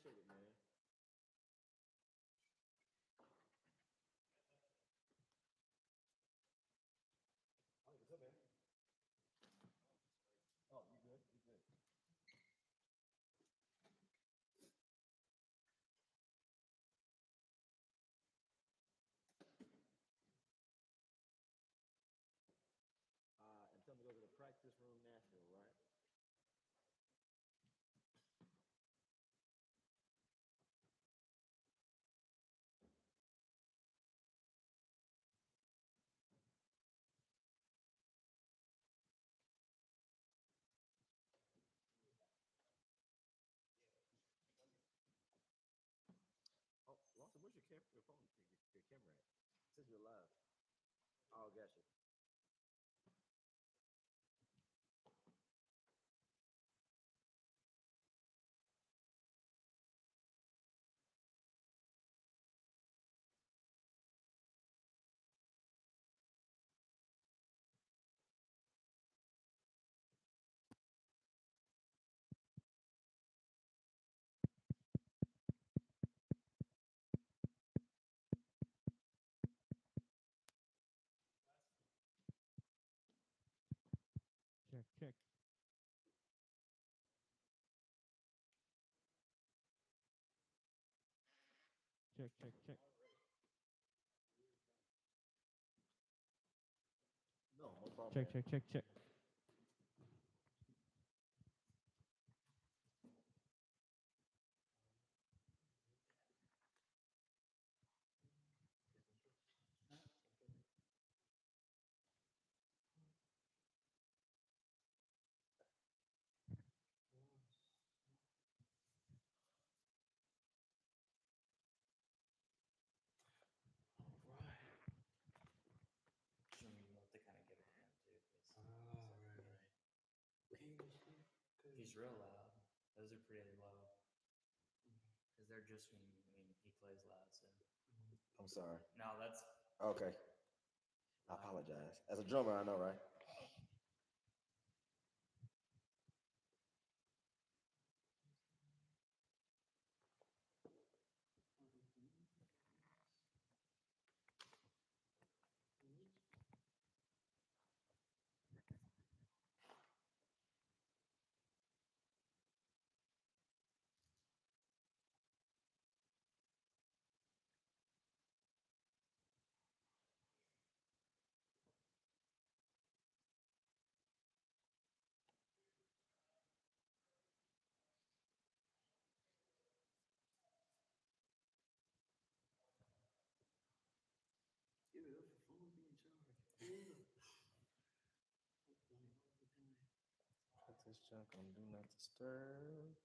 Appreciate it, man. Oh, what's up, man? Oh, you good? You good? And tell me to go to the practice room, Nashville, right? Oh, Lawson, where's your phone, your camera at? It says you're live. Oh, gotcha. Check, check, check, check, check. No, no problem, Check, man. check, check, check. So you have to kind of give it to him too. He's real loud. Those are pretty low. Because they're just when, I mean, he plays loud, so. I'm sorry. No, that's. Okay. I apologize. As a drummer, I know, right? Give it up for phones being charged. Put this junk on do not disturb.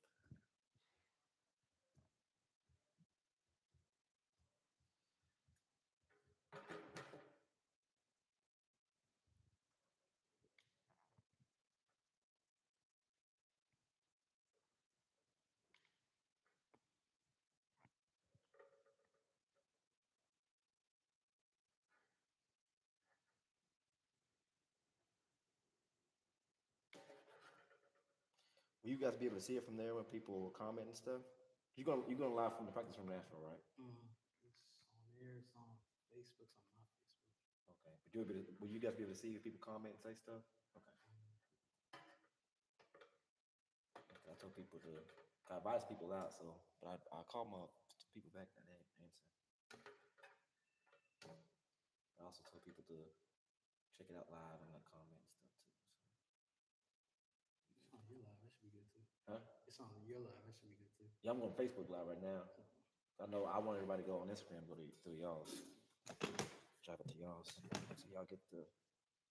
Will you guys be able to see it from there when people comment and stuff? You're gonna live from the practice from Nashville, right? It's on there. It's on Facebook. It's on my Facebook. Okay. But will you guys be able to see if people comment and say stuff? Okay. I told people to. I advise people out, so but I call my people back and they didn't answer. I also told people to check it out live and like comment and stuff too. It's on your live. That should be good too. Huh? It's on your live. That should be good too. Yeah, I'm on Facebook live right now. I know I want everybody to go on Instagram, go to y'all's. Drop it to y'all's. So y'all get the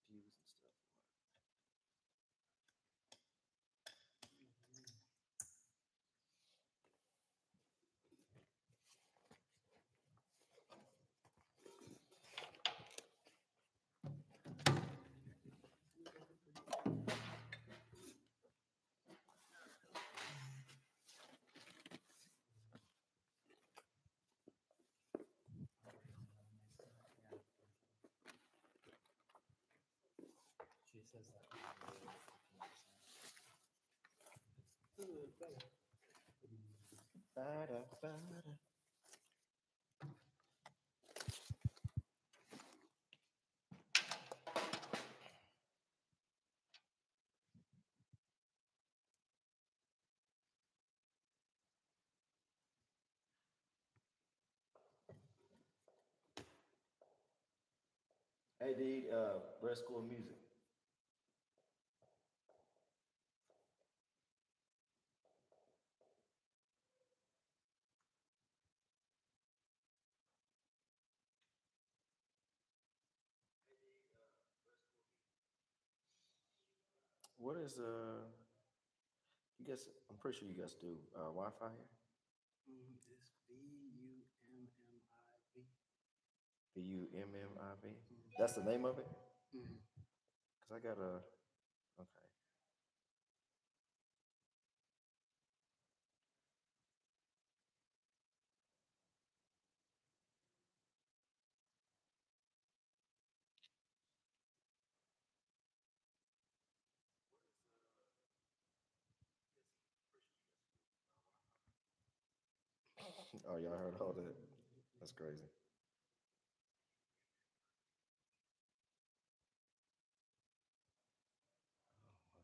views and stuff. She says that. Good, better. Ba-da, ba-da. Hey, D, Red School of Music. What is you guys? I'm pretty sure you guys do Wi-Fi here. It's BUMMIV. BUMMIV. That's the name of it. Mm. Cause I got a okay. Oh, y'all heard all that? That's crazy.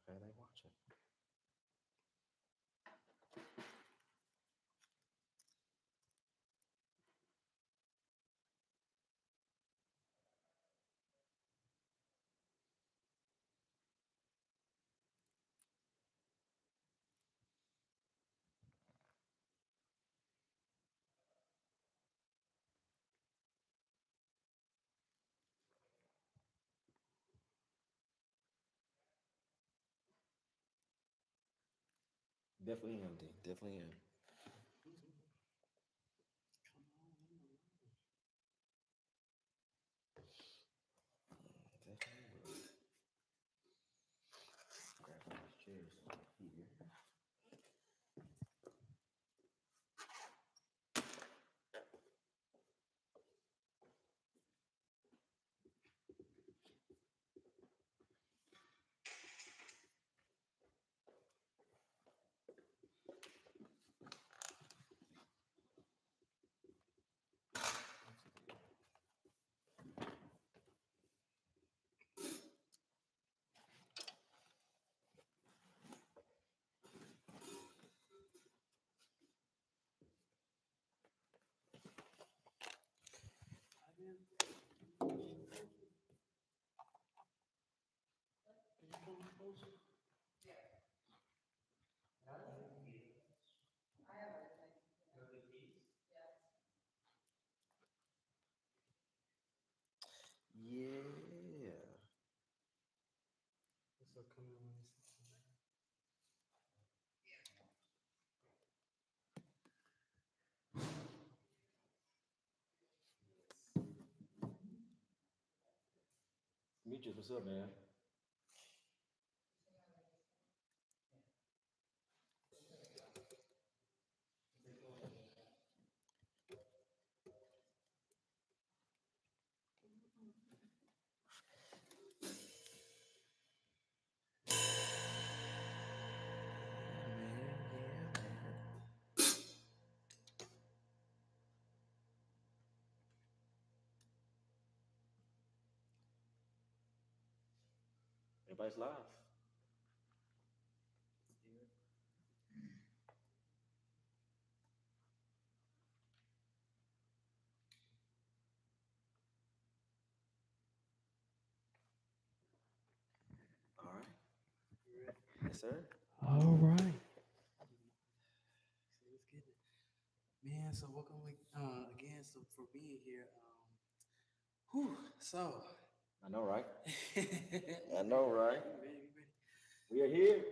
Okay, they watching. Definitely am, D. Definitely am. Definitely will. Grab one of these chairs here. Yeah. What's up, coming on? Demetrius, what's up, man? Everybody's live. All right. You ready? Yes, sir. All right. So let's get it. Man, so welcome again so for being here. So I know, right? I I know, right? You ready? You ready? We are here.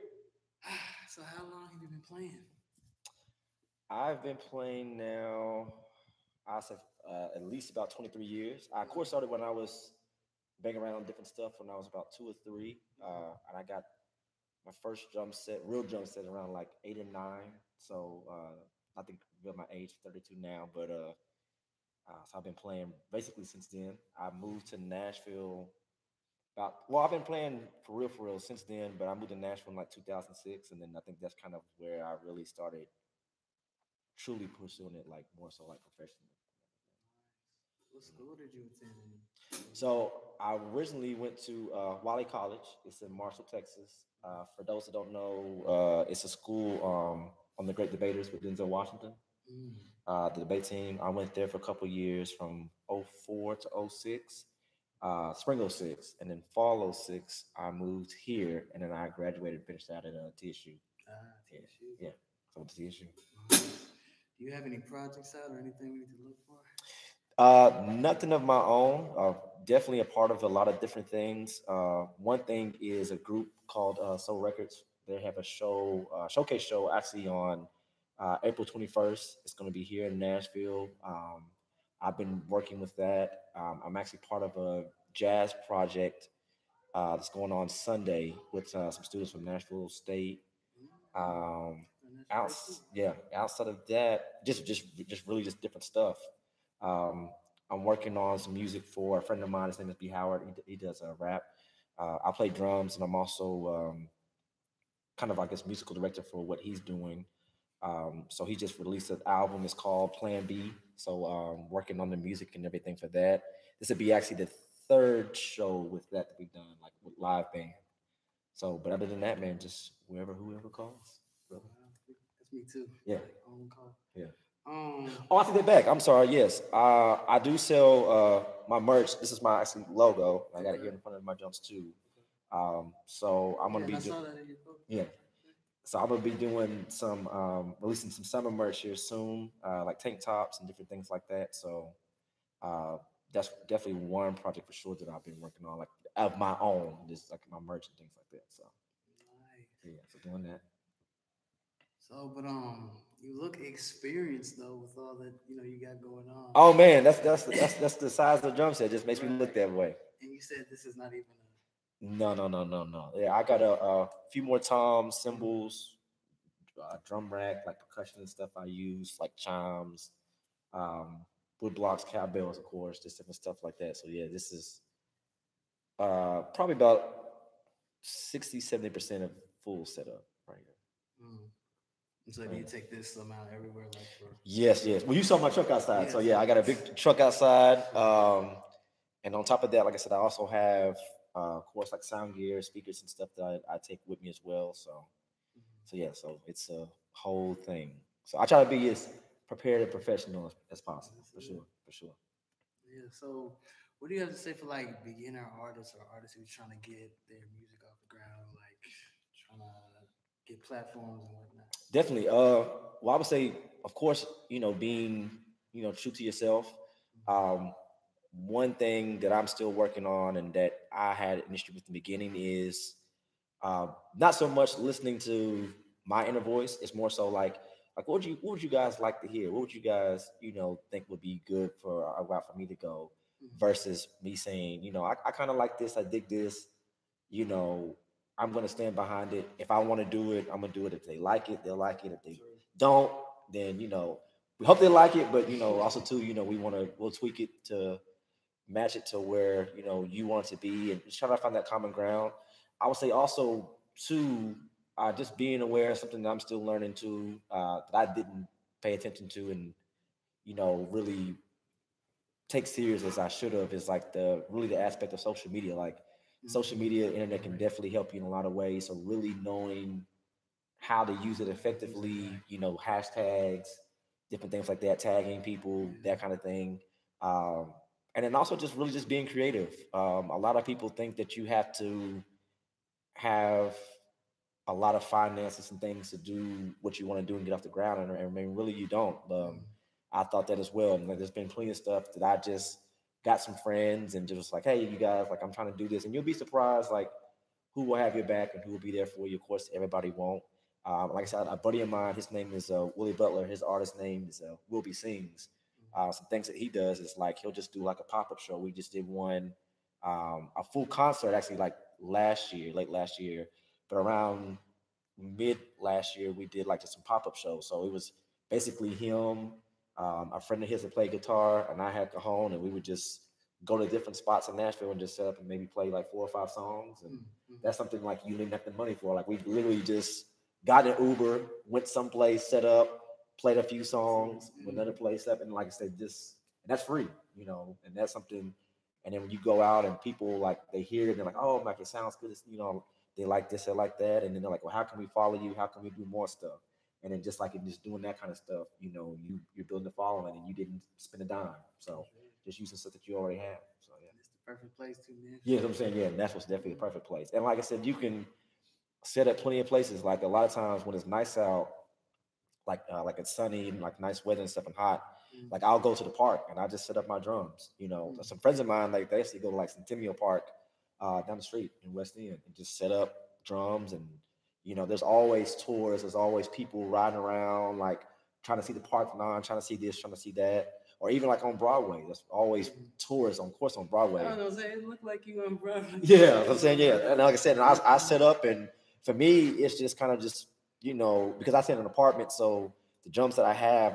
So how long have you been playing? I've been playing now, I say at least about 23 years. I, of course, started when I was banging around on different stuff when I was about 2 or 3. And I got my first drum set, real drum set, around like 8 or 9. So I think real my age, 32 now. But so I've been playing basically since then. I moved to Nashville well, I've been playing for real since then. But I moved to Nashville in like 2006, and then I think that's kind of where I really started truly pursuing it like more so like professionally. What school did you attend? So I originally went to Wiley College. It's in Marshall, Texas. For those that don't know, it's a school on the Great Debaters with Denzel Washington. Mm. The debate team. I went there for a couple years from '04 to '06, spring '06, and then fall '06, I moved here, and then I graduated and finished out at TSU. Yeah, TSU. yeah. So to TSU. Nice. Do you have any projects out or anything we need to look for? Nothing of my own. Definitely a part of a lot of different things. One thing is a group called Soul Records. They have a show, showcase show, actually on April 21st. It's going to be here in Nashville. I've been working with that. I'm actually part of a jazz project that's going on Sunday with some students from Nashville State. Um, And that's great too. yeah, outside of that, just really just different stuff. Um, I'm working on some music for a friend of mine. His name is B Howard. He does rap. I play drums, and I'm also kind of like his musical director for what he's doing. So he just released an album. It's called Plan B. So working on the music and everything for that. This would be actually the third show with that we've done, like with live band. So, but other than that, man, just whoever calls. Really. That's me too. Yeah. Like on call. Yeah. Um. Oh, I take that back. I'm sorry. Yes, I do sell my merch. This is my actually logo. I got it here in front of my jumps too. So I'm Yeah, gonna and be I saw that in your book. yeah. So I'm gonna be doing some releasing some summer merch here soon, like tank tops and different things like that. So uh, that's definitely one project for sure that I've been working on, like of my own, just like my merch and things like that. So Nice. yeah, so doing that. So, but you look experienced though with all that you got going on. Oh man, that's the size of the drum set. Just makes me look Right. that way. And you said this is not even No, no, no, no, no. Yeah, I got a few more toms, cymbals, drum rack, like percussion and stuff I use, like chimes, um, wood blocks, cowbells, of course, just different stuff like that. So yeah, this is probably about 60, 70% of full setup right here. a. And so do you Yeah. take this amount everywhere, like for? Yes, yes. Well, you saw my truck outside. So Yes. yeah, I got a big truck outside. And on top of that, like I said, I also have, of course, like sound gear, speakers, and stuff that I take with me as well. So, Mhm. so yeah, so it's a whole thing. So I try to be as prepared and professional as possible, That's for it. sure, for sure. Yeah. So, what do you have to say for like beginner artists or artists who's trying to get their music off the ground, like trying to get platforms and whatnot? Definitely. Well, I would say, of course, being, true to yourself. Mhm. Um, One thing that I'm still working on and that I had an issue with the beginning is not so much listening to my inner voice. It's more so like what would you guys like to hear? What would you guys think would be good for a route for me to go Mhm. versus me saying I kind of like this, I dig this, you know I'm gonna stand behind it. If I want to do it, I'm gonna do it. If they like it, they'll like it. If they True. don't, then we hope they like it, but also too we'll tweak it to match it to where you want it to be, and just trying to find that common ground. I would say also too, just being aware of something that I'm still learning to, that I didn't pay attention to and really take serious as I should have, is like the aspect of social media. Like social Mhm. media, internet can definitely help you in a lot of ways. So really knowing how to use it Use it effectively, right. hashtags, different things like that, tagging people, Yeah. that kind of thing. Um, and then also just really just being creative. A lot of people think that you have to have a lot of finances and things to do what you want to do and get off the ground. And I mean, really, you don't. Mhm. I thought that as well. And like, there's been plenty of stuff that I just got some friends and just like, hey, you guys, like, I'm trying to do this. And you'll be surprised, like, who will have your back and who will be there for you. Of course, everybody won't. Like I said, a buddy of mine, his name is Willie Butler. His artist name is Wilby Sings. Some things that he does is like he'll just do like a pop up show. We just did one, a full concert actually, like last year, late last year, but around mid last year we did like just some pop up shows. So it was basically him, a friend of his that played guitar, and I had cajon, and we would just go to different spots in Nashville and just set up and maybe play like 4 or 5 songs. And Mhm. Mhm. that's something like you didn't have the money for. Like we literally just got an Uber, went someplace, set up, played a few songs with another place up, and like I said, just and that's free, and that's something. And then when you go out and people like they hear it, they're like, oh, like it sounds good, they like this, they like that, and then they're like, well, how can we follow you? How can we do more stuff? And then just like in just doing that kind of stuff, you're building a following, and you didn't spend a dime, so just using stuff that you already have. So yeah, It's the perfect place to, man. yeah, that's what I'm saying, yeah, and that's what's definitely the perfect place. And like I said, you can set up plenty of places. Like a lot of times when it's nice out, like it's sunny and like nice weather and stuff and hot, Mm. like I'll go to the park and I just set up my drums. Some friends of mine like they actually go to like Centennial Park down the street in West End and just set up drums and there's always tours, there's always people riding around like trying to see the Parthenon, trying to see this, trying to see that, or even like on Broadway, there's always tours on course on Broadway. I don't know, it looked like you on Broadway. Yeah, that's what I'm saying, yeah. And like I said, and I set up, and for me, it's just kind of just, because I stay in an apartment, so the drums that I have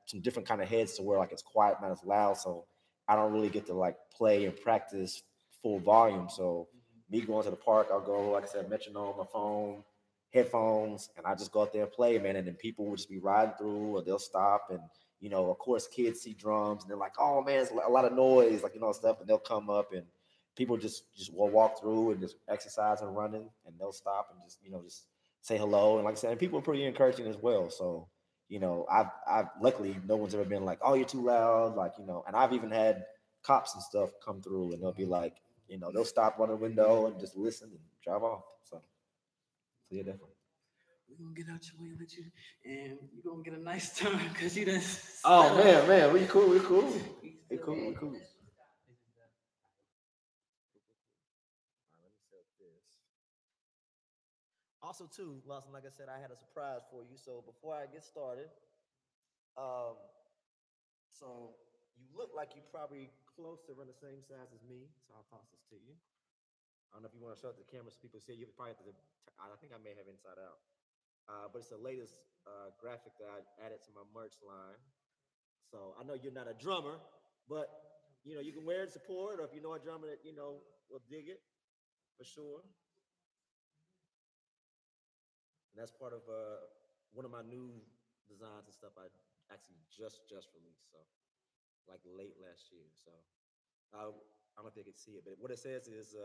some different kind of heads to where like it's quiet, not as loud, so I don't really get to like play and practice full volume. So me going to the park, I'll go, like I said, metronome, my phone, headphones, and I just go out there and play, man. And then people will just be riding through, or they'll stop, and of course, kids see drums, and they're like, "Oh man, it's a lot of noise," like stuff, and they'll come up, and people just will walk through and just exercise and running, and they'll stop and just say hello, and like I said, and people are pretty encouraging as well. So I've luckily no one's ever been like, "Oh, you're too loud," like and I've even had cops and stuff come through, and they'll be like, they'll stop on the window and just listen and drive off. So yeah, definitely. We're gonna get out your way with you, and you're gonna get a nice time because you done. Oh man, we cool. We cool. We cool. We cool. Let me set this. Also, too, Lawson, like I said, I had a surprise for you. So before I get started, so you look like you probably close to run the same size as me. So I'll toss this to you. I don't know if you want to show it to the camera so people see. You probably have to. I think I may have Inside Out. But it's the latest graphic that I added to my merch line. So I know you're not a drummer, but you can wear it, support, or if you know a drummer that will dig it for sure. And that's part of one of my new designs and stuff I actually just released. So like late last year. So I don't know if they can see it, but what it says is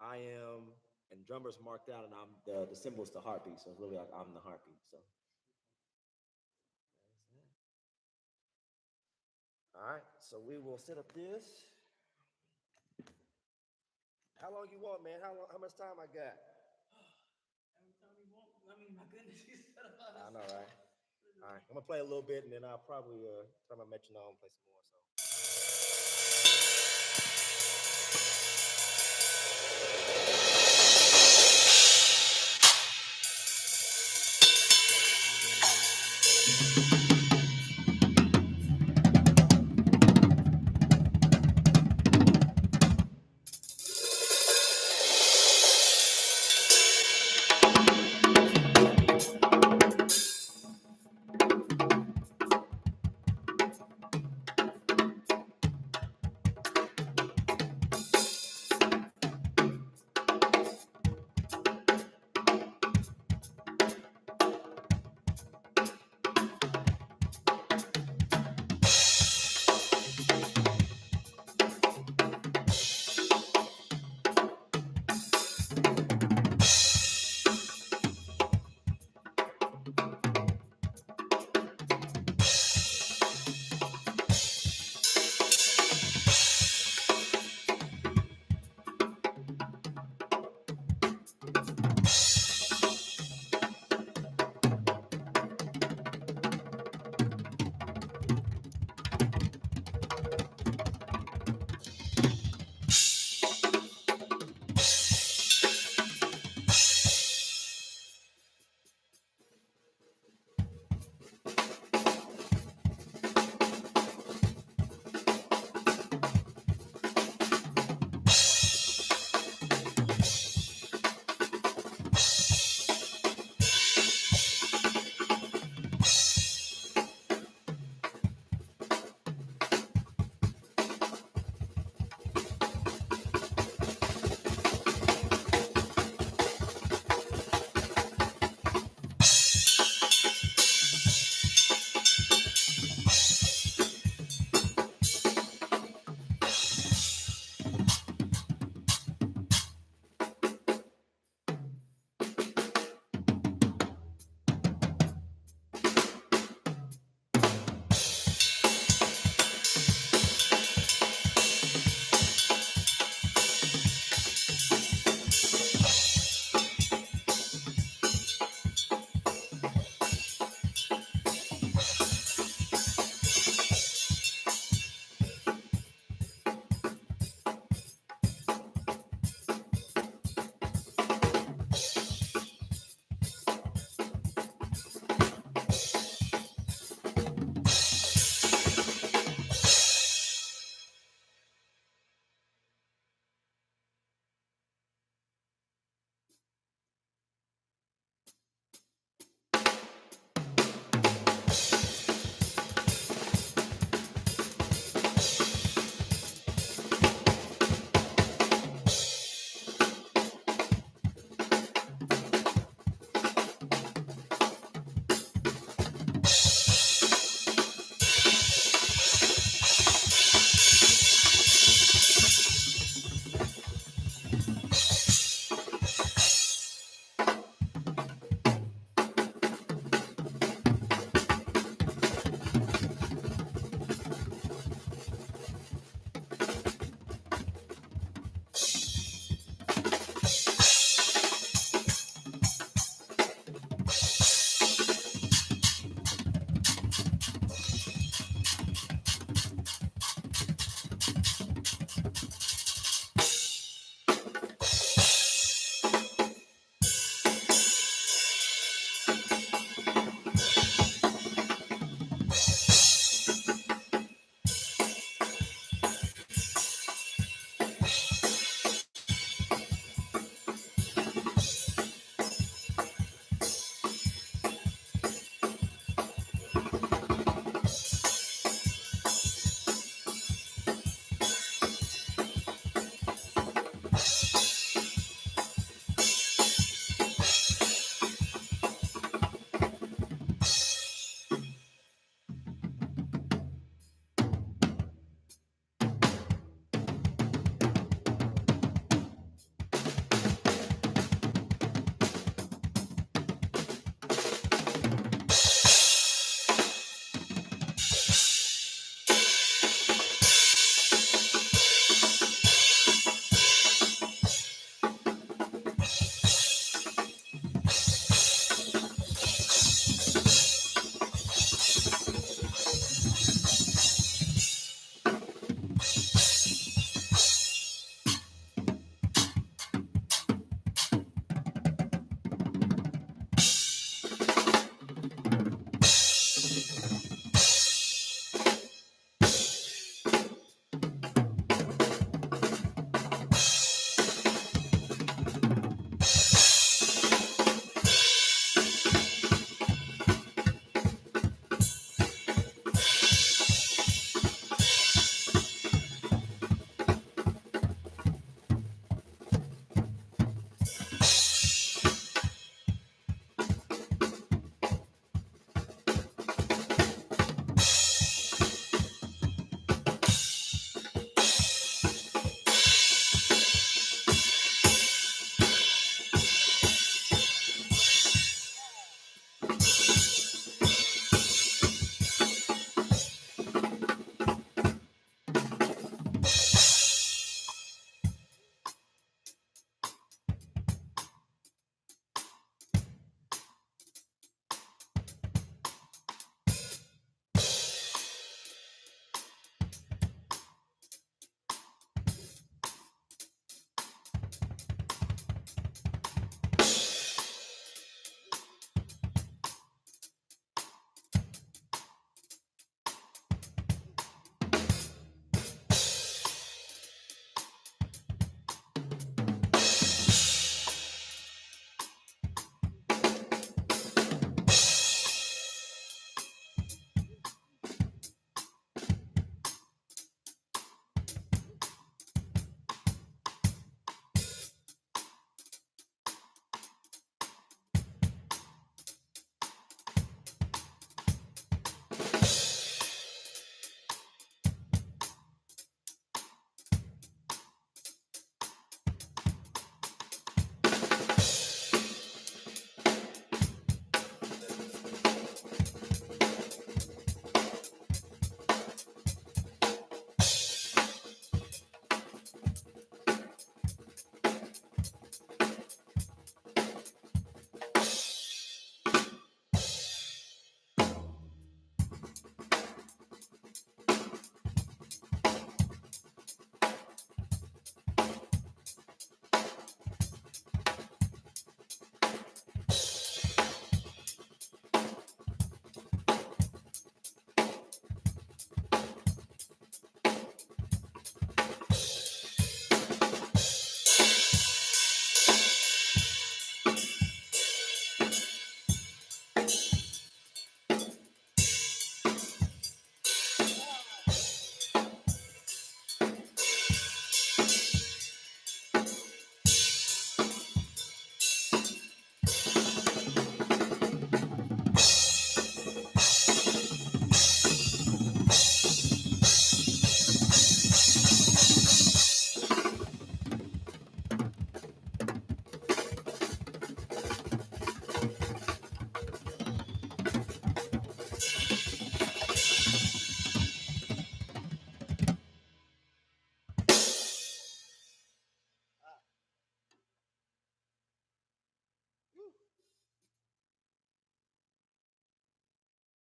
I am, and drummer's marked out, and I'm the symbol is the heartbeat. So it's really like I'm the heartbeat. So all right, so we will set up this. How long you want, man? How much time I got? Every time you want, I mean, my goodness, you said a lot. I know, right? All right, I'm gonna play a little bit, and then I'll probably turn my metronome, play some more. So.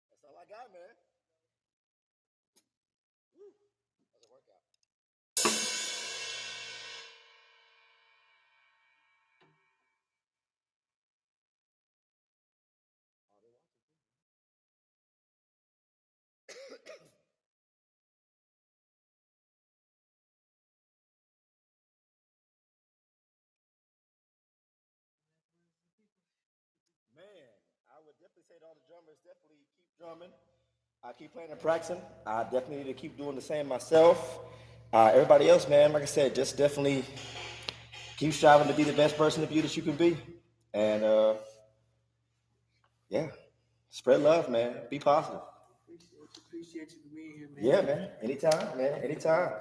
That's all I got, man. Woo. That's a workout. Oh, they watching too. Man, I would definitely say to all the drummers, definitely keep drumming. I keep playing and practicing. I definitely need to keep doing the same myself. Everybody else, man, like I said, just definitely keep striving to be the best person of you that you can be. And yeah, spread love, man. Be positive. Appreciate you for being here, man. Yeah, man. Anytime, man. Anytime.